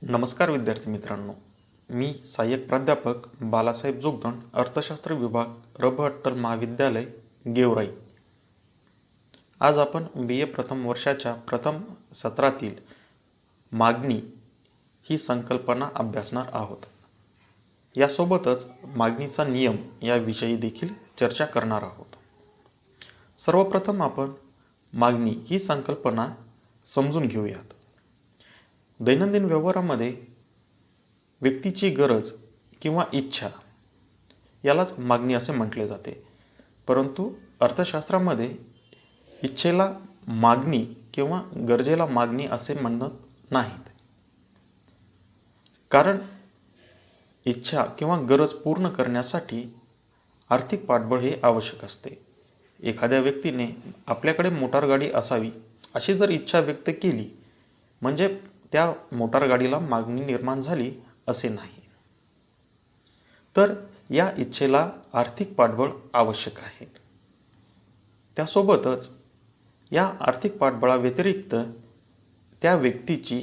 नमस्कार विद्यार्थी मित्रांनो, मी सहाय्यक प्राध्यापक बालासाहेब जोगदंड, अर्थशास्त्र विभाग, रब अट्टल महाविद्यालय, गेवराई. आज आपण BA प्रथम वर्षाच्या प्रथम सत्रातील मागणी ही संकल्पना अभ्यासणार आहोत. यासोबतच मागणीचा नियम याविषयी देखील चर्चा करणार आहोत. सर्वप्रथम आपण मागणी ही संकल्पना समजून घेऊयात. दैनंदिन व्यवहारामध्ये व्यक्तीची गरज किंवा इच्छा यालाच मागणी असे म्हटले जाते. परंतु अर्थशास्त्रामध्ये इच्छेला मागणी किंवा गरजेला मागणी असे म्हणत नाहीत. कारण इच्छा किंवा गरज पूर्ण करण्यासाठी आर्थिक पाठबळ हे आवश्यक असते. एखाद्या व्यक्तीने आपल्याकडे मोटारगाडी असावी अशी जर इच्छा व्यक्त केली म्हणजे त्या मोटारगाडीला मागणी निर्माण झाली असे नाही. तर या इच्छेला आर्थिक पाठबळ आवश्यक आहे. त्यासोबतच या आर्थिक पाठबळाव्यतिरिक्त त्या व्यक्तीची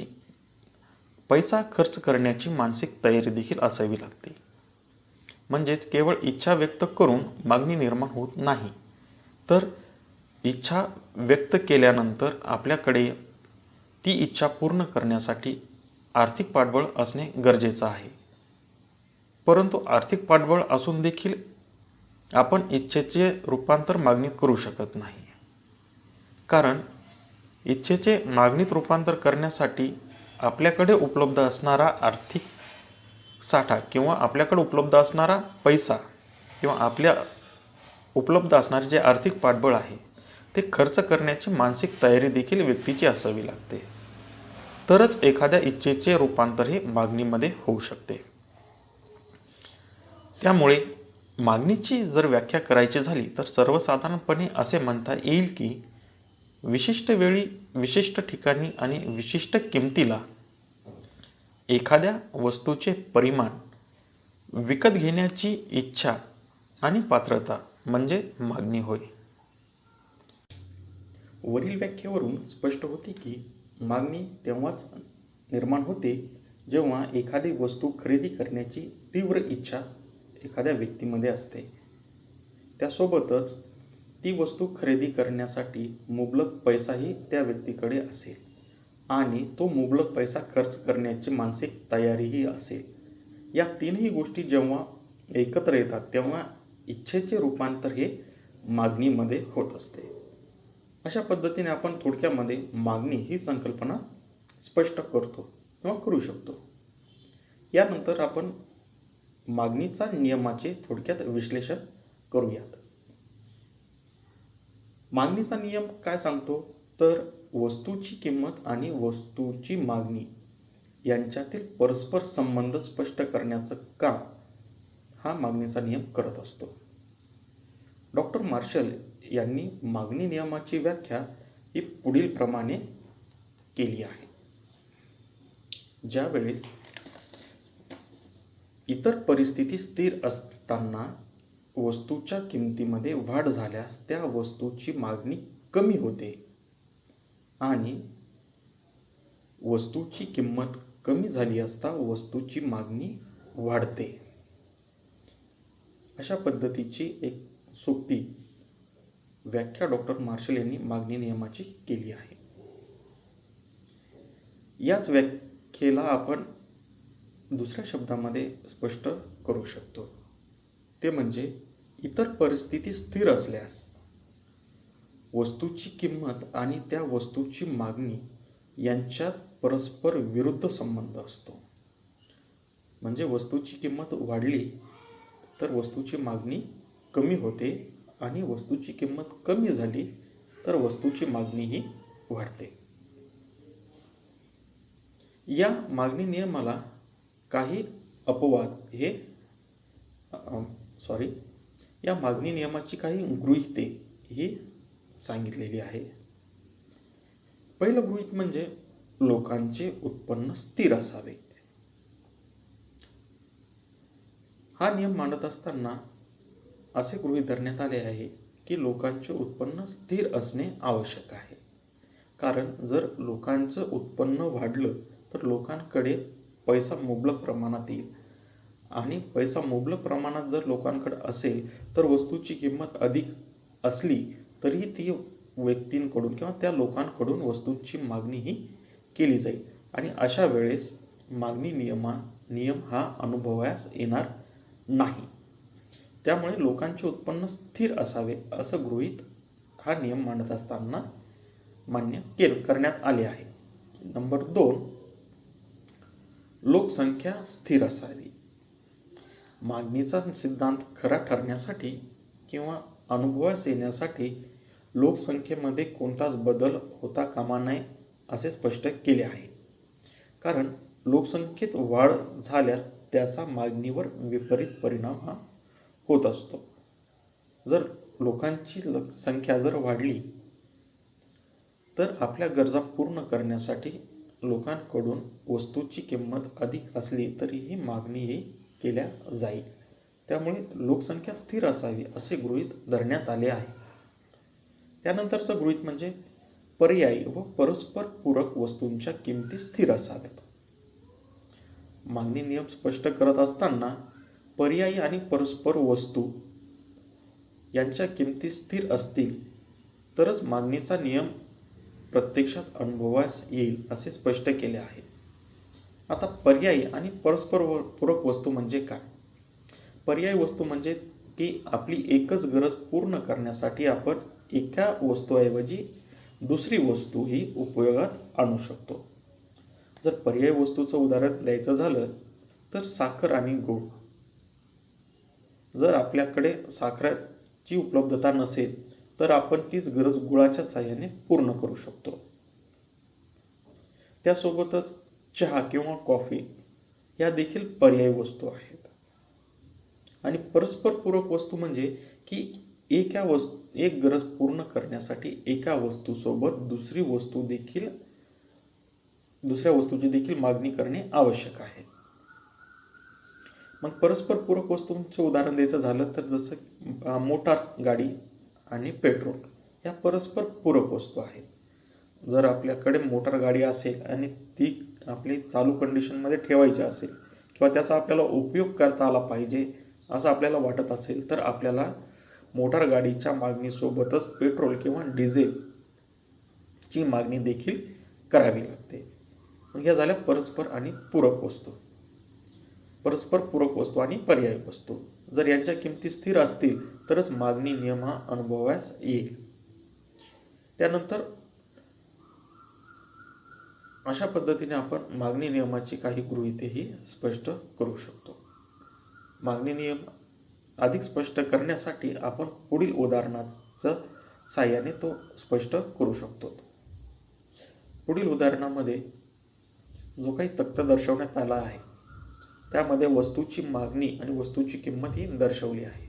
पैसा खर्च करण्याची मानसिक तयारी देखील असावी लागते. म्हणजेच केवळ इच्छा व्यक्त करून मागणी निर्माण होत नाही, तर इच्छा व्यक्त केल्यानंतर आपल्याकडे ती इच्छा पूर्ण करण्यासाठी आर्थिक पाठबळ असणे गरजेचं आहे. परंतु आर्थिक पाठबळ असून देखील आपण इच्छेचे रूपांतर मागणीत करू शकत नाही. कारण इच्छेचे मागणीत रूपांतर करण्यासाठी आपल्याकडे उपलब्ध असणारा आर्थिक साठा किंवा आपल्याकडे उपलब्ध असणारा पैसा किंवा आपल्या उपलब्ध असणारे जे आर्थिक पाठबळ आहे ते खर्च करण्याची मानसिक तयारी देखील व्यक्तीची असावी लागते. तरच एखाद्या इच्छेचे रूपांतर हे मागणीमध्ये होऊ शकते. त्यामुळे मागणीची जर व्याख्या करायची झाली तर सर्वसाधारणपणे असे म्हणता येईल की विशिष्ट वेळी, विशिष्ट ठिकाणी आणि विशिष्ट किमतीला एखाद्या वस्तूचे परिमाण विकत घेण्याची इच्छा आणि पात्रता म्हणजे मागणी होय. वरील व्याख्येवरून स्पष्ट होते की मागणी तेव्हाच निर्माण होते जेव्हा एखादी वस्तू खरेदी करण्याची तीव्र इच्छा एखाद्या व्यक्तीमध्ये असते. त्यासोबतच ती वस्तू खरेदी करण्यासाठी मुबलक पैसाही त्या व्यक्तीकडे असेल आणि तो मुबलक पैसा खर्च करण्याची मानसिक तयारीही असेल. या तीनही गोष्टी जेव्हा एकत्र येतात तेव्हा इच्छेचे रूपांतर हे मागणीमध्ये होत असते. अशा पद्धतीने आपण थोडक्यामध्ये मागणी ही संकल्पना स्पष्ट करतो किंवा करू शकतो. यानंतर आपण मागणीचा नियमाचे थोडक्यात विश्लेषण करूयात. मागणीचा नियम काय सांगतो तर वस्तूची किंमत आणि वस्तूची मागणी यांच्यातील परस्पर संबंध स्पष्ट करण्याचं काम हा मागणीचा नियम करत असतो. डॉक्टर मार्शल यांनी मागणी नियमाची व्याख्या ही पुढील प्रमाणे केली आहे. ज्यावेळेस इतर परिस्थिती स्थिर असताना वस्तूच्या किमतीमध्ये वाढ झाल्यास त्या वस्तूची मागणी कमी होते आणि वस्तूची किंमत कमी झाली असता वस्तूची मागणी वाढते. अशा पद्धतीची एक सोपी व्याख्या डॉक्टर मार्शल यांनी मागणी नियमाची केली आहे. याच व्याख्येला आपण दुसऱ्या शब्दामध्ये स्पष्ट करू शकतो. ते म्हणजे इतर परिस्थिती स्थिर असल्यास वस्तूची किंमत आणि त्या वस्तूची मागणी यांच्यात परस्पर विरुद्ध संबंध असतो. म्हणजे वस्तूची किंमत वाढली तर वस्तूची मागणी कमी होते आणि वस्तूची किंमत कमी झाली तर वस्तूची मागणीही वाढते. या मागणी नियमाला काही अपवाद या मागणी नियमाची काही गृहीते ही सांगितलेली आहे. पहिलं गृहीत म्हणजे लोकांचे उत्पन्न स्थिर असावे. हा नियम मांडत असताना असे गृहीत धरण्यात आले आहे की लोकांचे उत्पन्न स्थिर असणे आवश्यक आहे. कारण जर लोकांचं उत्पन्न वाढलं तर लोकांकडे पैसा मुबलक प्रमाणात येईल. आणि पैसा मुबलक प्रमाणात जर लोकांकडे असेल तर वस्तूची किंमत अधिक असली तरीही ती व्यक्तींकडून किंवा त्या लोकांकडून वस्तूंची मागणी ही केली जाईल. आणि अशा वेळेस मागणी नियम हा अनुभवास येणार नाही. त्यामुळे लोकांचे उत्पन्न स्थिर असावे असं गृहीत हा नियम मांडत असताना करण्यात आले आहे. नंबर 2, लोकसंख्या स्थिर असावी. मागणीचा सिद्धांत खरा ठरण्यासाठी किंवा अनुभवास येण्यासाठी लोकसंख्येमध्ये कोणताच बदल होता कामा नये असे स्पष्ट केले आहे. कारण लोकसंख्येत वाढ झाल्यास त्याचा मागणीवर विपरीत परिणाम हा होत असतो. जर लोकांची संख्या जर वाढली तर आपल्या गरजा पूर्ण करण्यासाठी लोकांकडून वस्तूची किंमत अधिक असली तरीही मागणी ही केल्या जाईल. त्यामुळे लोकसंख्या स्थिर असावी असे गृहीत धरण्यात आले आहे. त्यानंतरचं गृहीत म्हणजे पर्यायी व परस्पर पूरक वस्तूंच्या किमती स्थिर असाव्यात. मागणी नियम स्पष्ट करत असताना पर्यायी आणि परस्पर वस्तू यांच्या किमती स्थिर असतील तरच मागणीचा नियम प्रत्यक्षात अनुभवास येईल असे स्पष्ट केले आहे. आता पर्यायी आणि परस्पर पूरक वस्तू म्हणजे काय? पर्यायी वस्तू म्हणजे की आपली एकच गरज पूर्ण करण्यासाठी आपण एका वस्तूऐवजी दुसरी वस्तू ही उपयोगात आणू शकतो. जर पर्यायी वस्तूचं उदाहरण द्यायचं झालं तर साखर आणि गूळ. जर आपल्याकडे साखरेची उपलब्धता नसेल तर आपण तीच गरज गुळाच्या साहाय्याने पूर्ण करू शकतो. त्यासोबतच चहा किंवा कॉफी या देखील पर्यायी वस्तू आहेत. आणि परस्पर पूरक वस्तू म्हणजे की एक गरज पूर्ण करण्यासाठी एका वस्तूसोबत दुसऱ्या वस्तूची देखील मागणी करणे आवश्यक आहे. मग परस्पर पूरक वस्तूंचे उदाहरण द्यायचं झालं तर जसं मोटार गाडी आणि पेट्रोल या परस्पर पूरक वस्तू आहेत. जर आपल्याकडे मोटार गाडी असेल आणि ती आपली चालू कंडिशनमध्ये ठेवायची असेल किंवा त्याचा आपल्याला उपयोग करता आला पाहिजे असं आपल्याला वाटत असेल तर आपल्याला मोटार गाडीच्या मागणीसोबतच पेट्रोल किंवा डिझेलची मागणी देखील करावी लागते. मग या झाल्या परस्पर आणि पूरक वस्तू. परस्पर पूरक वस्तू आणि पर्यायी वस्तू जर यांच्या किमती स्थिर असतील तरच मागणी नियम हा अनुभवास येईल. त्यानंतर अशा पद्धतीने आपण मागणी नियमाची काही गृहीतेही स्पष्ट करू शकतो. मागणी नियम अधिक स्पष्ट करण्यासाठी आपण पुढील उदाहरणाच्या साहाय्याने तो स्पष्ट करू शकतो. पुढील उदाहरणामध्ये जो काही तक्ता दर्शवण्यात आला आहे त्यामध्ये वस्तूची मागणी आणि वस्तूची किंमत ही दर्शवली आहे.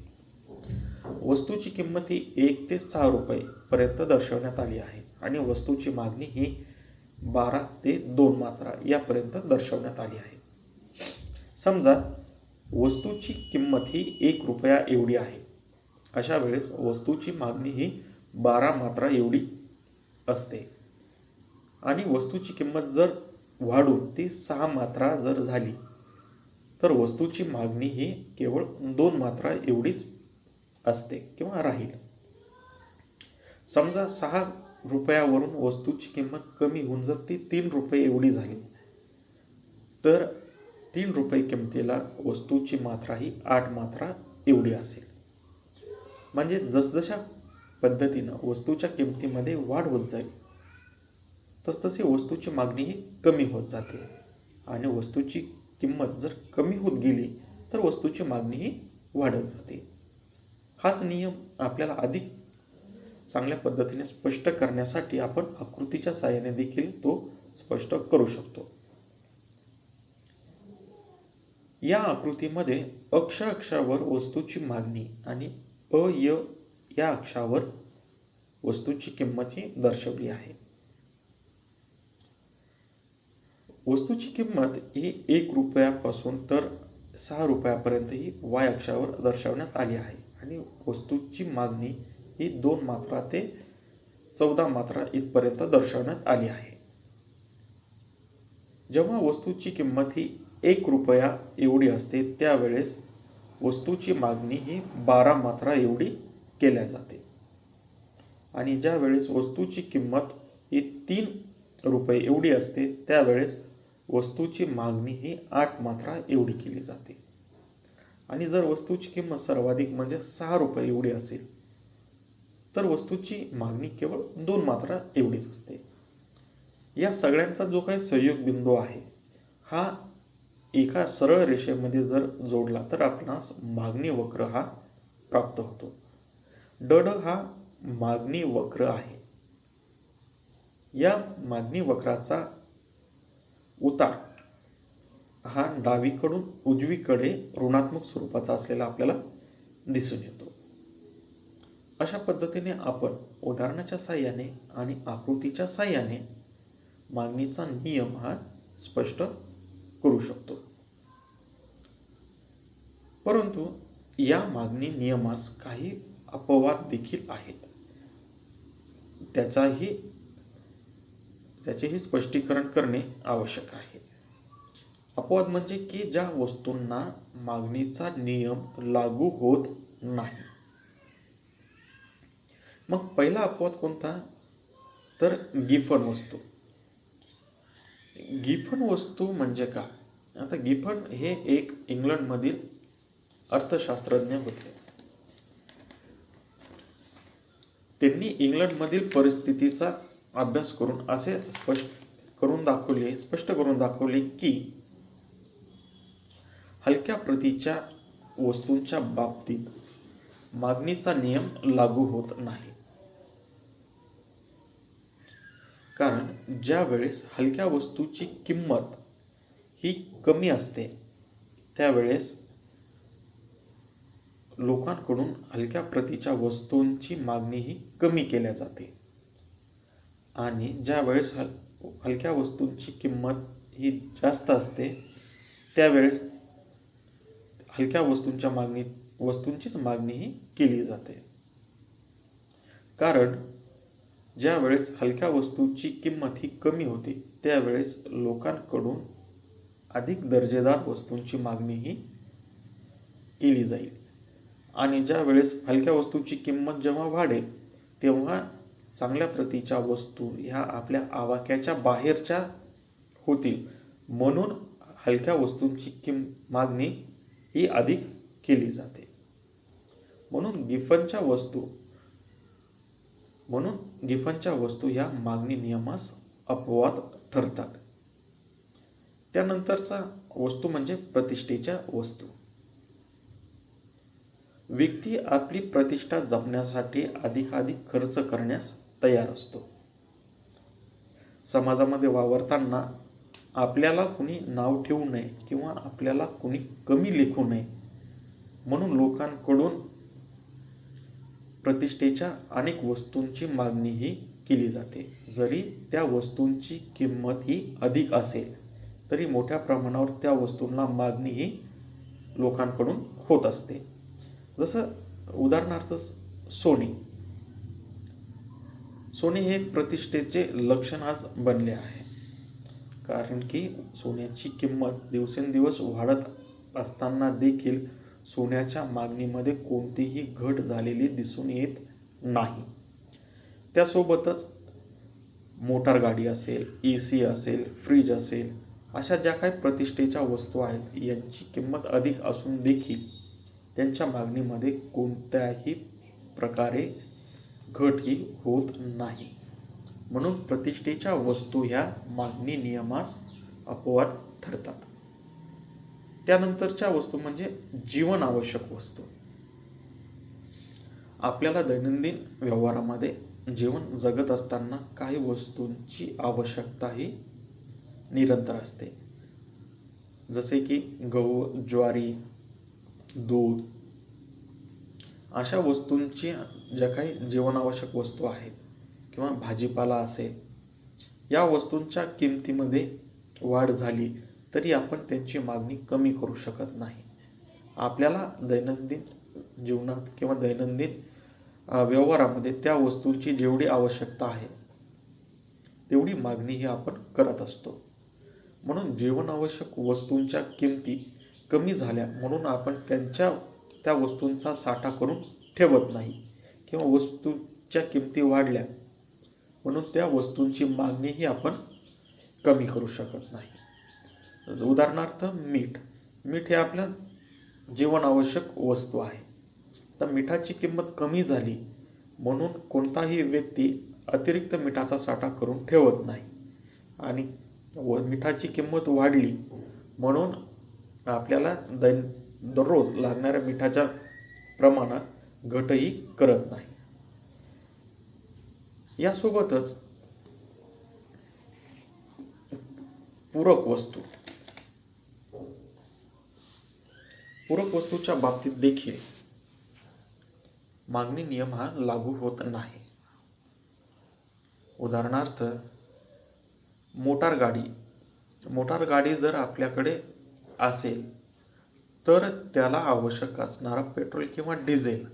वस्तूची किंमत ही 1 ते 6 रुपये पर्यंत दर्शवण्यात आली आहे आणि वस्तूची मागणी ही 12 ते 2 मात्रा यापर्यंत दर्शवण्यात आली आहे. समजा वस्तूची किंमत ही 1 रुपया एवढी आहे. अशा वेळेस वस्तूची मागणी ही 12 मात्रा एवढी असते आणि वस्तूची किंमत जर वाढून ती 6 मात्रा जर झाली तर वस्तूची मागणी ही केवळ 2 मात्रा एवढीच असते किंवा राहील. समजा 6 रुपयावरून वस्तूची किंमत कमी होऊन जर ती 3 रुपये एवढी झाली तर 3 रुपये किमतीला वस्तूची मात्रा ही 8 मात्रा एवढी असेल. म्हणजे जसजशा पद्धतीनं वस्तूच्या किमतीमध्ये वाढ होत जाईल तसतशी वस्तूची मागणी ही कमी होत जाते आणि वस्तूची किंमत जर कमी होत गेली तर वस्तूची मागणी ही वाढत जाते. हाच नियम आपल्याला अधिक चांगल्या पद्धतीने स्पष्ट करण्यासाठी आपण आकृतीच्या साहाय्याने देखील तो स्पष्ट करू शकतो. या आकृतीमध्ये अक्षावर वस्तूची मागणी आणि य या अक्षावर वस्तूची किंमत ही दर्शवली आहे. वस्तूची किंमत ही 1 रुपयापासून तर 6 रुपयापर्यंत ही y अक्षावर दर्शवण्यात आली आहे आणि वस्तूची मागणी ही 2 मात्रा ते 14 मात्रा इथपर्यंत दर्शवण्यात आली आहे. जेव्हा वस्तूची किंमत ही ₹1 एवढी असते त्यावेळेस वस्तूची मागणी ही 12 मात्रा एवढी केल्या जाते. आणि ज्या वेळेस वस्तूची किंमत ही ₹3 एवढी असते त्यावेळेस वस्तूची मागणी ही 8 मात्रा एवढी केली जाते. आणि जर वस्तूची किंमत सर्वाधिक म्हणजे ₹6 एवढी असेल तर वस्तूची मागणी केवळ 2 मात्रा एवढीच असते. या सगळ्यांचा जो काही संयोग बिंदू आहे हा एका सरळ रेषेमध्ये जर जोडला तर आपणास मागणी वक्र हा प्राप्त होतो. DD हा मागणी वक्र आहे. या मागणी वक्राचा उतार हा डावीकडून उजवीकडे ऋणात्मक स्वरूपाचा असलेला आपल्याला दिसून येतो. अशा पद्धतीने आपण उदाहरणाच्या साहाय्याने आणि आकृतीच्या साहाय्याने मागणीचा नियम हा स्पष्ट करू शकतो. परंतु या मागणी नियमास काही अपवाद देखील आहेत. त्याचेही स्पष्टीकरण करणे आवश्यक आहे. अपवाद म्हणजे की ज्या वस्तूंना मागणीचा नियम लागू होत नाही. मग पहिला अपवाद कोणता? तर गिफन वस्तू. गिफन वस्तू म्हणजे काय? आता गिफन हे एक इंग्लंडमधील अर्थशास्त्रज्ञ होते. त्यांनी इंग्लंडमधील परिस्थितीचा अभ्यास करून असे स्पष्ट करून दाखवले की हलक्या प्रतीच्या वस्तूंच्या बाबतीत मागणीचा नियम लागू होत नाही. कारण ज्या वेळेस हलक्या वस्तूची किंमत ही कमी असते त्यावेळेस लोकांकडून हलक्या प्रतीच्या वस्तूंची मागणी ही कमी केल्या जाते. आणि ज्या वेळेस हलक्या वस्तूंची किंमत ही जास्त असते त्यावेळेस हलक्या वस्तूंचीच मागणी ही केली जाते. कारण ज्या वेळेस हलक्या वस्तूची किंमत ही कमी होती त्यावेळेस लोकांकडून अधिक दर्जेदार वस्तूंची मागणी ही केली जाईल. आणि ज्या वेळेस हलक्या वस्तूची किंमत जेव्हा वाढेल तेव्हा चांगल्या प्रतीच्या वस्तू ह्या आपल्या आवाक्याच्या बाहेरच्या होतील. म्हणून हलक्या वस्तूंची मागणी ही अधिक केली जाते. म्हणून गिफनच्या वस्तू ह्या मागणी नियमास अपवाद ठरतात. त्यानंतरचा वस्तू म्हणजे प्रतिष्ठेच्या वस्तू. व्यक्ती आपली प्रतिष्ठा जपण्यासाठी अधिकाधिक खर्च करण्यास तयार असतो. समाजामध्ये वावरताना आपल्याला कुणी नाव ठेवू नये किंवा आपल्याला कुणी कमी लेखू नये म्हणून लोकांकडून प्रतिष्ठेच्या अनेक वस्तूंची मागणी ही केली जाते. जरी त्या वस्तूंची किंमत ही अधिक असेल तरी मोठ्या प्रमाणावर त्या वस्तूंना मागणी ही लोकांकडून होत असते. जसं उदाहरणार्थ सोने हे प्रतिष्ठेचे लक्षण आज बनले आहे. कारण की सोन्याची किंमत दिवसेंदिवस वाढत असताना देखील सोन्याच्या मागणीमध्ये कोणतीही घट झालेली दिसून येत नाही. त्यासोबतच मोटार गाडी असेल, AC असेल, फ्रीज असेल अशा ज्या काही प्रतिष्ठेच्या वस्तू आहेत यांची किंमत अधिक असून देखील त्यांच्या मागणीमध्ये कोणत्याही प्रकारे घट ही होत नाही. म्हणून प्रतिष्ठेच्या वस्तू ह्या मागणी नियमास अपवाद ठरतात. त्यानंतरच्या वस्तू म्हणजे जीवन आवश्यक वस्तू. आपल्याला दैनंदिन व्यवहारामध्ये जीवन जगत असताना काही वस्तूंची आवश्यकता ही निरंतर असते. जसे की गहू, ज्वारी, दूध अशा वस्तूंची ज्या काही जीवनावश्यक वस्तू आहेत किंवा भाजीपाला असेल या वस्तूंच्या किमतीमध्ये वाढ झाली तरी आपण त्यांची मागणी कमी करू शकत नाही. आपल्याला दैनंदिन जीवनात किंवा दैनंदिन व्यवहारामध्ये त्या वस्तूंची जेवढी आवश्यकता आहे तेवढी मागणी ही आपण करत असतो. म्हणून जीवनावश्यक वस्तूंच्या किमती कमी झाल्या म्हणून आपण त्या वस्तूंचा साठा करून ठेवत नाही, किंवा वस्तूंच्या किमती वाढल्या म्हणून त्या वस्तूंची मागणीही आपण कमी करू शकत नाही. उदाहरणार्थ मीठ हे आपल्या जीवनावश्यक वस्तू आहे. तर मिठाची किंमत कमी झाली म्हणून कोणताही व्यक्ती अतिरिक्त मिठाचा साठा करून ठेवत नाही, आणि मिठाची किंमत वाढली म्हणून आपल्याला दररोज लागणाऱ्या मिठाच्या प्रमाणात घटही करत नाही. यासोबतच पूरक वस्तूच्या बाबतीत देखील मागणी नियम हा लागू होत नाही. उदाहरणार्थ मोटार गाडी जर आपल्याकडे असेल तर त्याला आवश्यक असणारा पेट्रोल किंवा डिझेल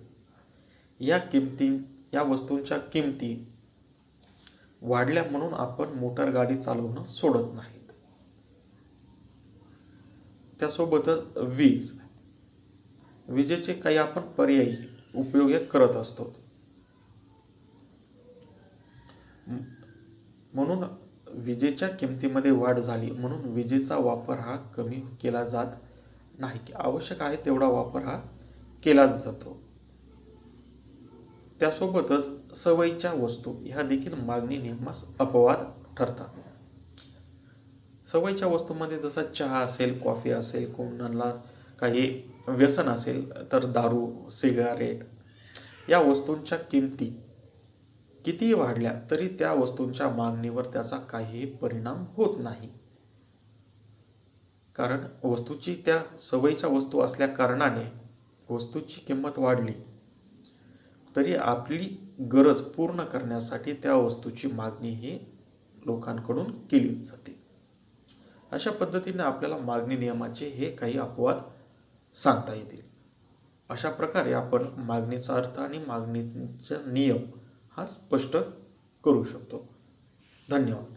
या वस्तूंच्या किमती वाढल्या म्हणून आपण मोटार गाडी चालवणं सोडत नाहीत. त्यासोबतच विजेचे काही आपण पर्यायी उपयोग करत असतो, म्हणून विजेच्या किमतीमध्ये वाढ झाली म्हणून विजेचा वापर हा कमी केला जात नाही, की आवश्यक आहे तेवढा वापर हा केलाच जातो. त्यासोबतच सवयीच्या वस्तू ह्या देखील मागणी नियमास अपवाद ठरतात. सवयीच्या वस्तूंमध्ये जसा चहा असेल, कॉफी असेल, कोणाला काही व्यसन असेल तर दारू, सिगारेट या वस्तूंच्या किमती कितीही वाढल्या तरी त्या वस्तूंच्या मागणीवर त्याचा काहीही परिणाम होत नाही, कारण वस्तूची त्या सवयीच्या वस्तू असल्या कारणाने वस्तूची किंमत वाढली तरी आपली गरज पूर्ण करण्यासाठी त्या वस्तूची मागणी ही लोकांकडून केली जाते. अशा पद्धतीने आपल्याला मागणी नियमाचे हे काही अपवाद सांगता येतील. अशा प्रकारे आपण मागणीचा अर्थ आणि मागणीचा नियम हा स्पष्ट करू शकतो. धन्यवाद.